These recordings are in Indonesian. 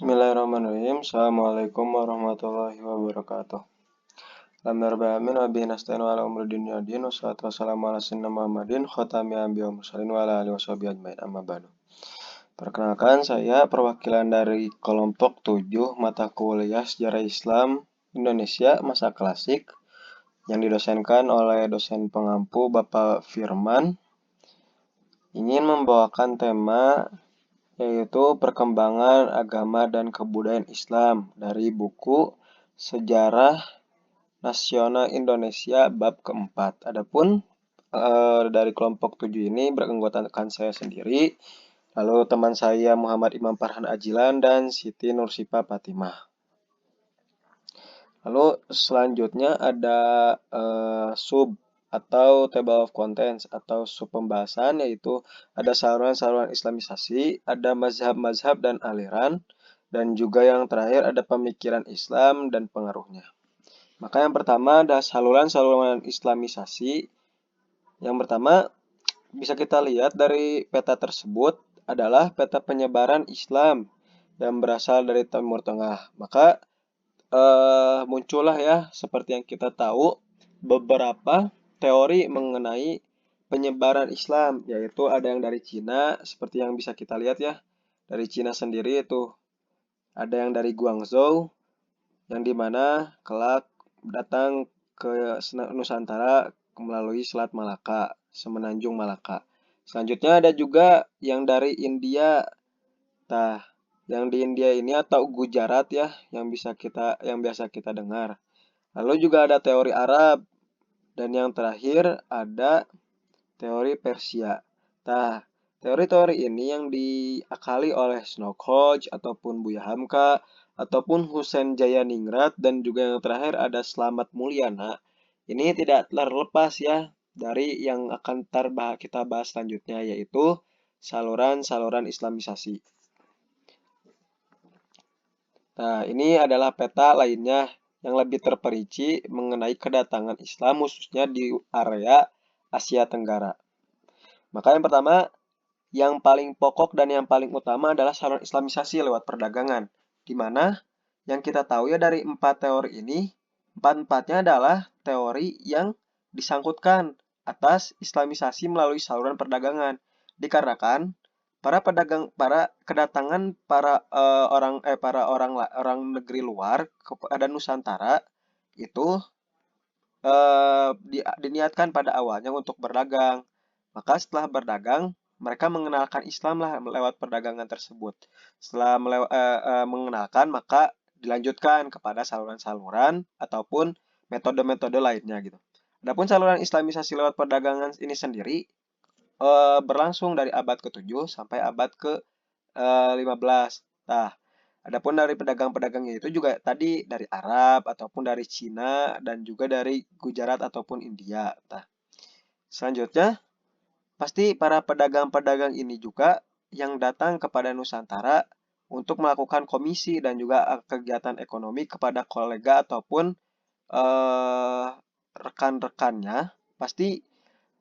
Bismillahirrahmanirrahim. Assalamualaikum warahmatullahi wabarakatuh. Alhamdulillah wa bihi nasta'inu ala umuri dunya din wassalatu wassalamu ala sayyidina Muhammadin khatami anbiya wa mursalin wa ala alihi washabihi ajmain amma ba'du. Perkenalkan, saya perwakilan dari kelompok 7 mata kuliah Sejarah Islam Indonesia masa klasik yang didosenkan oleh dosen pengampu Bapak Firman, ingin membawakan tema yaitu perkembangan agama dan kebudayaan Islam dari buku Sejarah Nasional Indonesia bab keempat. Adapun dari kelompok 7 ini beranggotakan saya sendiri, lalu teman saya Muhammad Imam Farhan Ajilan dan Siti Nursipa Fatimah. Lalu selanjutnya ada sub atau table of contents atau sub pembahasan, yaitu ada saluran-saluran islamisasi, ada mazhab-mazhab dan aliran, dan juga yang terakhir ada pemikiran Islam dan pengaruhnya. Maka yang pertama ada saluran-saluran islamisasi. Yang pertama bisa kita lihat dari peta tersebut adalah peta penyebaran Islam yang berasal dari Timur Tengah. Maka muncullah ya, seperti yang kita tahu, beberapa teori mengenai penyebaran Islam, yaitu ada yang dari Cina, seperti yang bisa kita lihat ya. Dari Cina sendiri itu ada yang dari Guangzhou, yang dimana kelak datang ke Nusantara melalui Selat Malaka, Semenanjung Malaka. Selanjutnya ada juga yang dari India. Nah, yang di India ini atau Gujarat ya, yang biasa kita dengar. Lalu juga ada teori Arab, dan yang terakhir ada teori Persia. Nah, teori-teori ini yang diakali oleh Snodgrass ataupun Buya Hamka ataupun Husein Jayaningrat, dan juga yang terakhir ada Slamet Mulyana. Ini tidak terlepas ya dari yang akan kita bahas selanjutnya, yaitu saluran-saluran islamisasi. Nah, ini adalah peta lainnya yang lebih terperinci mengenai kedatangan Islam khususnya di area Asia Tenggara. Maka yang pertama, yang paling pokok dan yang paling utama adalah saluran islamisasi lewat perdagangan, di mana yang kita tahu ya dari 4 teori ini, empat-empatnya adalah teori yang disangkutkan atas islamisasi melalui saluran perdagangan. Dikarenakan kedatangan orang negeri luar kepada Nusantara itu diniatkan pada awalnya untuk berdagang. Maka setelah berdagang, mereka mengenalkan Islam lah lewat perdagangan tersebut. Setelah mengenalkan, maka dilanjutkan kepada saluran-saluran ataupun metode-metode lainnya gitu. Adapun saluran islamisasi lewat perdagangan ini sendiri berlangsung dari abad ke-7 sampai abad ke-15. Nah, adapun dari pedagang-pedagangnya itu juga tadi dari Arab ataupun dari Cina dan juga dari Gujarat ataupun India. Nah, selanjutnya pasti para pedagang-pedagang ini juga yang datang kepada Nusantara untuk melakukan komisi dan juga kegiatan ekonomi kepada kolega ataupun rekan-rekannya, pasti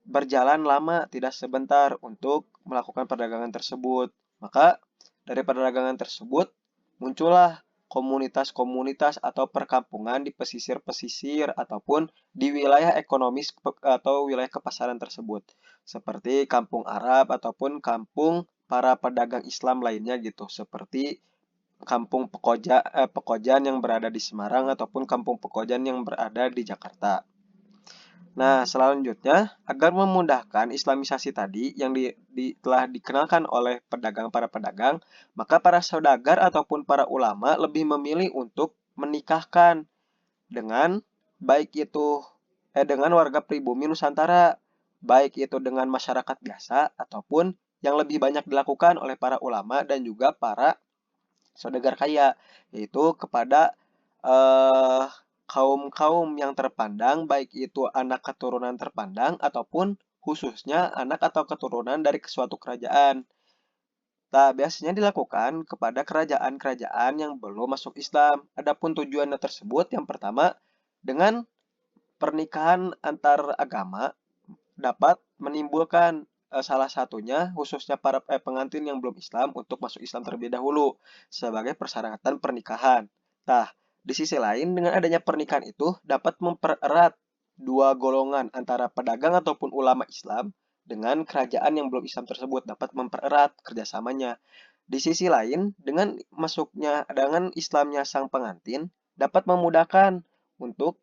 berjalan lama tidak sebentar untuk melakukan perdagangan tersebut. Maka dari perdagangan tersebut muncullah komunitas-komunitas atau perkampungan di pesisir-pesisir ataupun di wilayah ekonomis atau wilayah kepasaran tersebut. Seperti kampung Arab ataupun kampung para pedagang Islam lainnya gitu. Seperti kampung Pekojan yang berada di Semarang ataupun kampung Pekojan yang berada di Jakarta. Nah, selanjutnya, agar memudahkan islamisasi tadi yang telah dikenalkan oleh para pedagang, maka para saudagar ataupun para ulama lebih memilih untuk menikahkan dengan baik itu dengan warga pribumi Nusantara, baik itu dengan masyarakat biasa ataupun yang lebih banyak dilakukan oleh para ulama dan juga para saudagar kaya, yaitu kepada kaum-kaum yang terpandang, baik itu anak keturunan terpandang ataupun khususnya anak atau keturunan dari suatu kerajaan. Nah, biasanya dilakukan kepada kerajaan-kerajaan yang belum masuk Islam. Adapun tujuannya tersebut, yang pertama, dengan pernikahan antar agama dapat menimbulkan salah satunya khususnya para pengantin yang belum Islam untuk masuk Islam terlebih dahulu sebagai persyaratan pernikahan. Nah, di sisi lain dengan adanya pernikahan itu dapat mempererat dua golongan antara pedagang ataupun ulama Islam dengan kerajaan yang belum Islam tersebut dapat mempererat kerjasamanya. Di sisi lain, dengan Islamnya sang pengantin dapat memudahkan untuk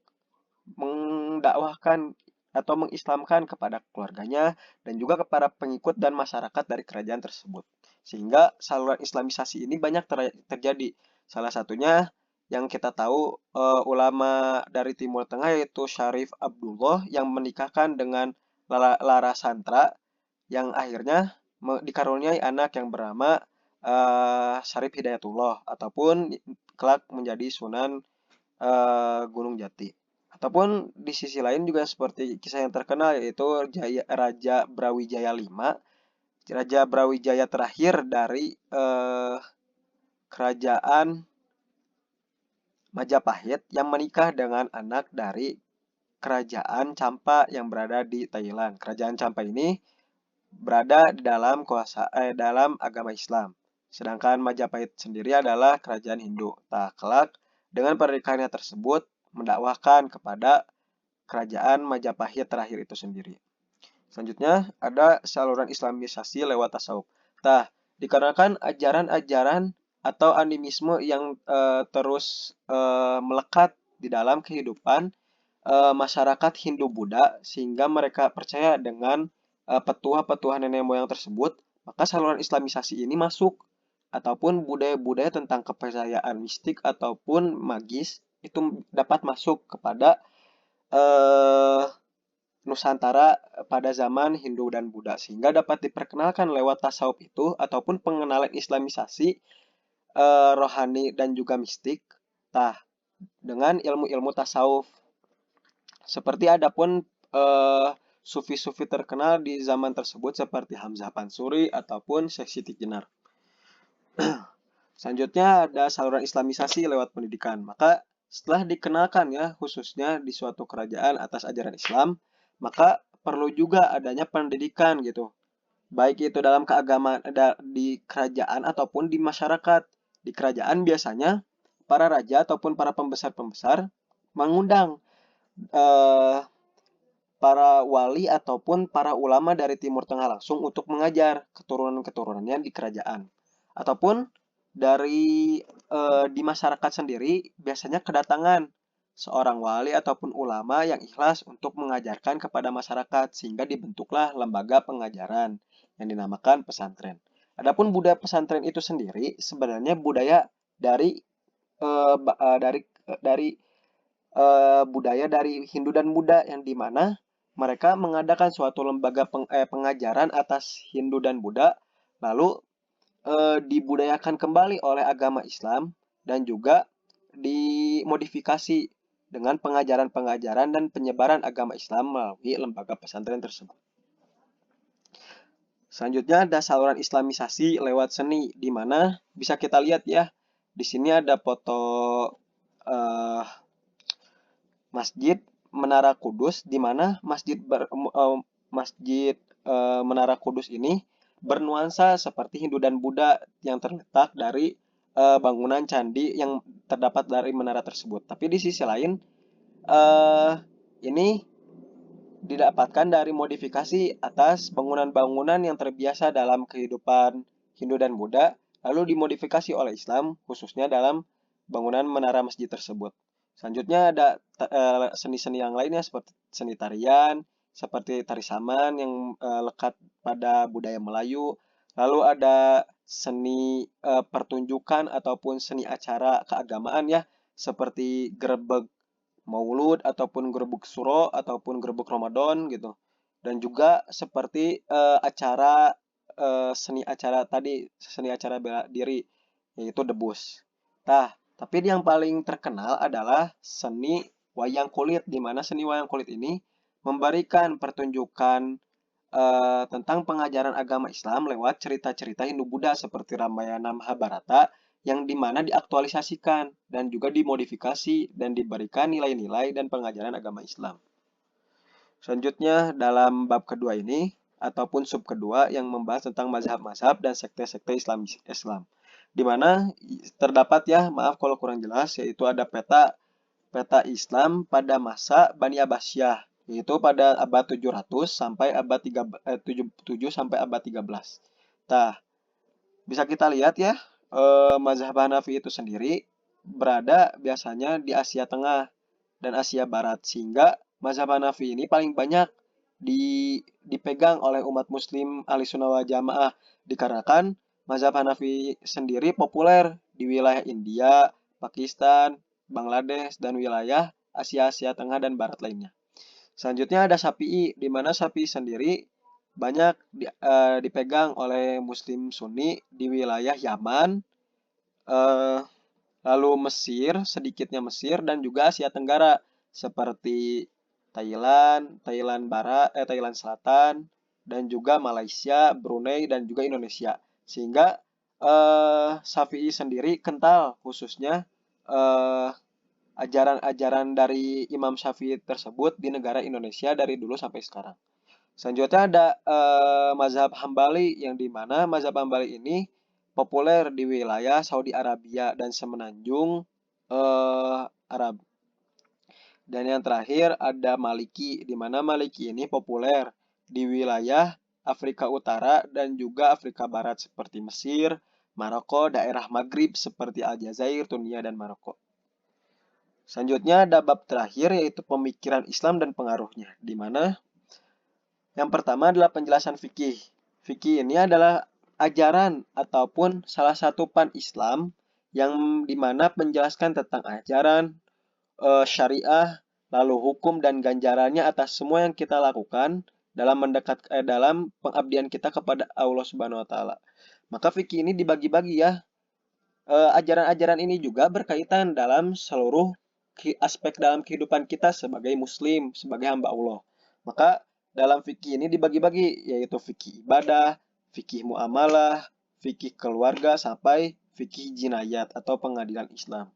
mendakwahkan atau mengislamkan kepada keluarganya dan juga kepada pengikut dan masyarakat dari kerajaan tersebut. Sehingga saluran islamisasi ini banyak terjadi. Salah satunya yang kita tahu ulama dari Timur Tengah yaitu Syarif Abdullah yang menikahkan dengan Lara Santra yang akhirnya dikaruniai anak yang bernama Syarif Hidayatullah ataupun kelak menjadi Sunan Gunung Jati. Ataupun di sisi lain juga seperti kisah yang terkenal yaitu Raja Brawijaya V, Raja Brawijaya terakhir dari kerajaan Majapahit yang menikah dengan anak dari kerajaan Champa yang berada di Thailand. Kerajaan Champa ini berada di dalam agama Islam. Sedangkan Majapahit sendiri adalah kerajaan Hindu. Nah, kelak dengan pernikahannya tersebut mendakwahkan kepada kerajaan Majapahit terakhir itu sendiri. Selanjutnya ada saluran islamisasi lewat tasawuf. Nah, dikarenakan ajaran-ajaran atau animisme yang terus melekat di dalam kehidupan masyarakat Hindu-Buddha sehingga mereka percaya dengan petuah-petuah nenek moyang tersebut, maka saluran islamisasi ini masuk ataupun budaya-budaya tentang kepercayaan mistik ataupun magis itu dapat masuk kepada eh, Nusantara pada zaman Hindu dan Buddha sehingga dapat diperkenalkan lewat tasawuf itu ataupun pengenalan islamisasi rohani dan juga mistik. Nah, dengan ilmu-ilmu tasawuf seperti adapun sufi-sufi terkenal di zaman tersebut seperti Hamzah Pansuri ataupun Syekh Siti Jenar. Selanjutnya ada saluran islamisasi lewat pendidikan. Maka setelah dikenalkan ya khususnya di suatu kerajaan atas ajaran Islam, maka perlu juga adanya pendidikan gitu. Baik itu dalam keagamaan di kerajaan ataupun di masyarakat. Di kerajaan biasanya para raja ataupun para pembesar-pembesar mengundang eh, para wali ataupun para ulama dari Timur Tengah langsung untuk mengajar keturunan-keturunannya di kerajaan. Ataupun dari di masyarakat sendiri biasanya kedatangan seorang wali ataupun ulama yang ikhlas untuk mengajarkan kepada masyarakat sehingga dibentuklah lembaga pengajaran yang dinamakan pesantren. Adapun budaya pesantren itu sendiri sebenarnya budaya dari budaya dari Hindu dan Buddha yang dimana mereka mengadakan suatu lembaga pengajaran atas Hindu dan Buddha lalu dibudayakan kembali oleh agama Islam dan juga dimodifikasi dengan pengajaran-pengajaran dan penyebaran agama Islam melalui lembaga pesantren tersebut. Selanjutnya ada saluran islamisasi lewat seni di mana bisa kita lihat ya. Di sini ada foto Masjid Menara Kudus di mana Masjid Menara Kudus ini bernuansa seperti Hindu dan Buddha yang terletak dari bangunan candi yang terdapat dari menara tersebut. Tapi di sisi lain ini didapatkan dari modifikasi atas bangunan-bangunan yang terbiasa dalam kehidupan Hindu dan Buddha lalu dimodifikasi oleh Islam khususnya dalam bangunan menara masjid tersebut. Selanjutnya ada seni-seni yang lainnya seperti seni tarian, seperti tari saman yang lekat pada budaya Melayu. Lalu ada seni pertunjukan ataupun seni acara keagamaan ya, seperti grebeg Maulud ataupun grebeg Suro ataupun grebeg Ramadan gitu. Dan juga seperti seni acara bela diri yaitu debus. Nah, tapi yang paling terkenal adalah seni wayang kulit, di mana seni wayang kulit ini memberikan pertunjukan tentang pengajaran agama Islam lewat cerita-cerita Hindu-Buddha seperti Ramayana Mahabharata yang dimana diaktualisasikan dan juga dimodifikasi dan diberikan nilai-nilai dan pengajaran agama Islam. Selanjutnya dalam bab kedua ini ataupun sub kedua yang membahas tentang mazhab-mazhab dan sekte-sekte Islam. Di mana terdapat ya, maaf kalau kurang jelas, yaitu ada peta peta Islam pada masa Bani Abbasiyah, yaitu pada abad 700 sampai abad 7 sampai abad 13. Nah, bisa kita lihat ya, mazhab Hanafi itu sendiri berada biasanya di Asia Tengah dan Asia Barat, sehingga mazhab Hanafi ini paling banyak dipegang oleh umat muslim Ahlussunnah wal Jamaah, dikarenakan mazhab Hanafi sendiri populer di wilayah India, Pakistan, Bangladesh, dan wilayah Asia Tengah dan Barat lainnya. Selanjutnya ada Syafi'i, di mana Syafi'i sendiri banyak dipegang oleh Muslim Sunni di wilayah Yaman, eh, lalu Mesir, sedikitnya Mesir, dan juga Asia Tenggara seperti Thailand, Thailand Selatan, dan juga Malaysia, Brunei, dan juga Indonesia. Sehingga Syafi'i sendiri kental, khususnya eh, ajaran-ajaran dari Imam Syafi'i tersebut di negara Indonesia dari dulu sampai sekarang. Selanjutnya ada mazhab Hambali, yang dimana mazhab Hambali ini populer di wilayah Saudi Arabia dan semenanjung Arab. Dan yang terakhir ada Maliki, di mana Maliki ini populer di wilayah Afrika Utara dan juga Afrika Barat seperti Mesir, Maroko, daerah Maghrib seperti Aljazair, Tunisia, dan Maroko. Selanjutnya ada bab terakhir, yaitu pemikiran Islam dan pengaruhnya, di mana yang pertama adalah penjelasan fikih. Fikih ini adalah ajaran ataupun salah satu pan Islam yang dimana menjelaskan tentang ajaran, syariah, lalu hukum dan ganjarannya atas semua yang kita lakukan dalam pengabdian kita kepada Allah Subhanahu wa taala. Maka fikih ini dibagi-bagi ya. Ajaran-ajaran ini juga berkaitan dalam seluruh aspek dalam kehidupan kita sebagai muslim, sebagai hamba Allah. Maka dalam fikih ini dibagi-bagi, yaitu fikih ibadah, fikih muamalah, fikih keluarga, sampai fikih jinayat atau pengadilan Islam.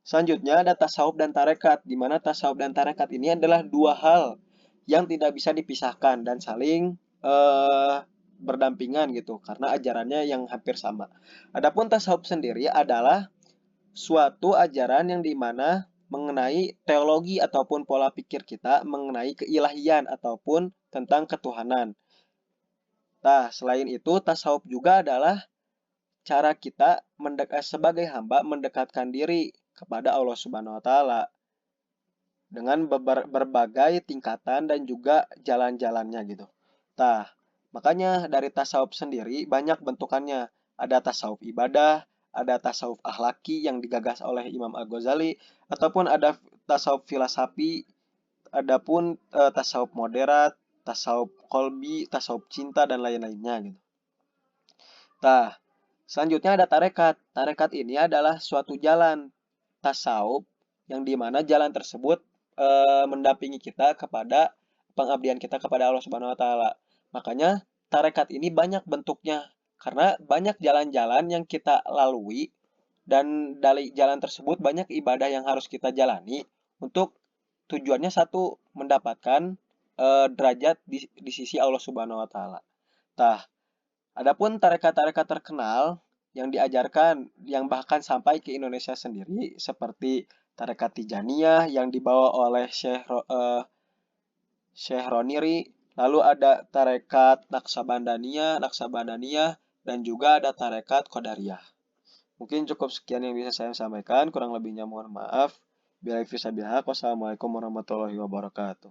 Selanjutnya ada tasawuf dan tarekat, di mana tasawuf dan tarekat ini adalah dua hal yang tidak bisa dipisahkan dan saling berdampingan gitu, karena ajarannya yang hampir sama. Adapun tasawuf sendiri adalah suatu ajaran yang dimana mengenai teologi ataupun pola pikir kita mengenai keilahian ataupun tentang ketuhanan. Nah, selain itu tasawuf juga adalah cara kita sebagai hamba mendekatkan diri kepada Allah Subhanahu wa taala dengan berbagai tingkatan dan juga jalan-jalannya gitu. Nah, makanya dari tasawuf sendiri banyak bentukannya. Ada tasawuf ibadah, ada tasawuf akhlaki yang digagas oleh Imam Al-Ghazali, ataupun ada tasawuf filosofi, adapun tasawuf moderat, tasawuf kolbi, tasawuf cinta, dan lain-lainnya gitu. Nah, selanjutnya ada tarekat. Tarekat ini adalah suatu jalan tasawuf yang dimana jalan tersebut mendampingi kita kepada pengabdian kita kepada Allah Subhanahu wa taala. Makanya tarekat ini banyak bentuknya karena banyak jalan-jalan yang kita lalui dan dari jalan tersebut banyak ibadah yang harus kita jalani untuk tujuannya satu, mendapatkan derajat di sisi Allah Subhanahu wa taala. Nah, adapun tarekat-tarekat terkenal yang diajarkan, yang bahkan sampai ke Indonesia sendiri, seperti tarekat Tijaniyah yang dibawa oleh Syekh Roniri, lalu ada tarekat Naksabandaniyah, dan juga ada tarekat Qadariyah. Mungkin cukup sekian yang bisa saya sampaikan, kurang lebihnya mohon maaf. Wassalamualaikum warahmatullahi wabarakatuh.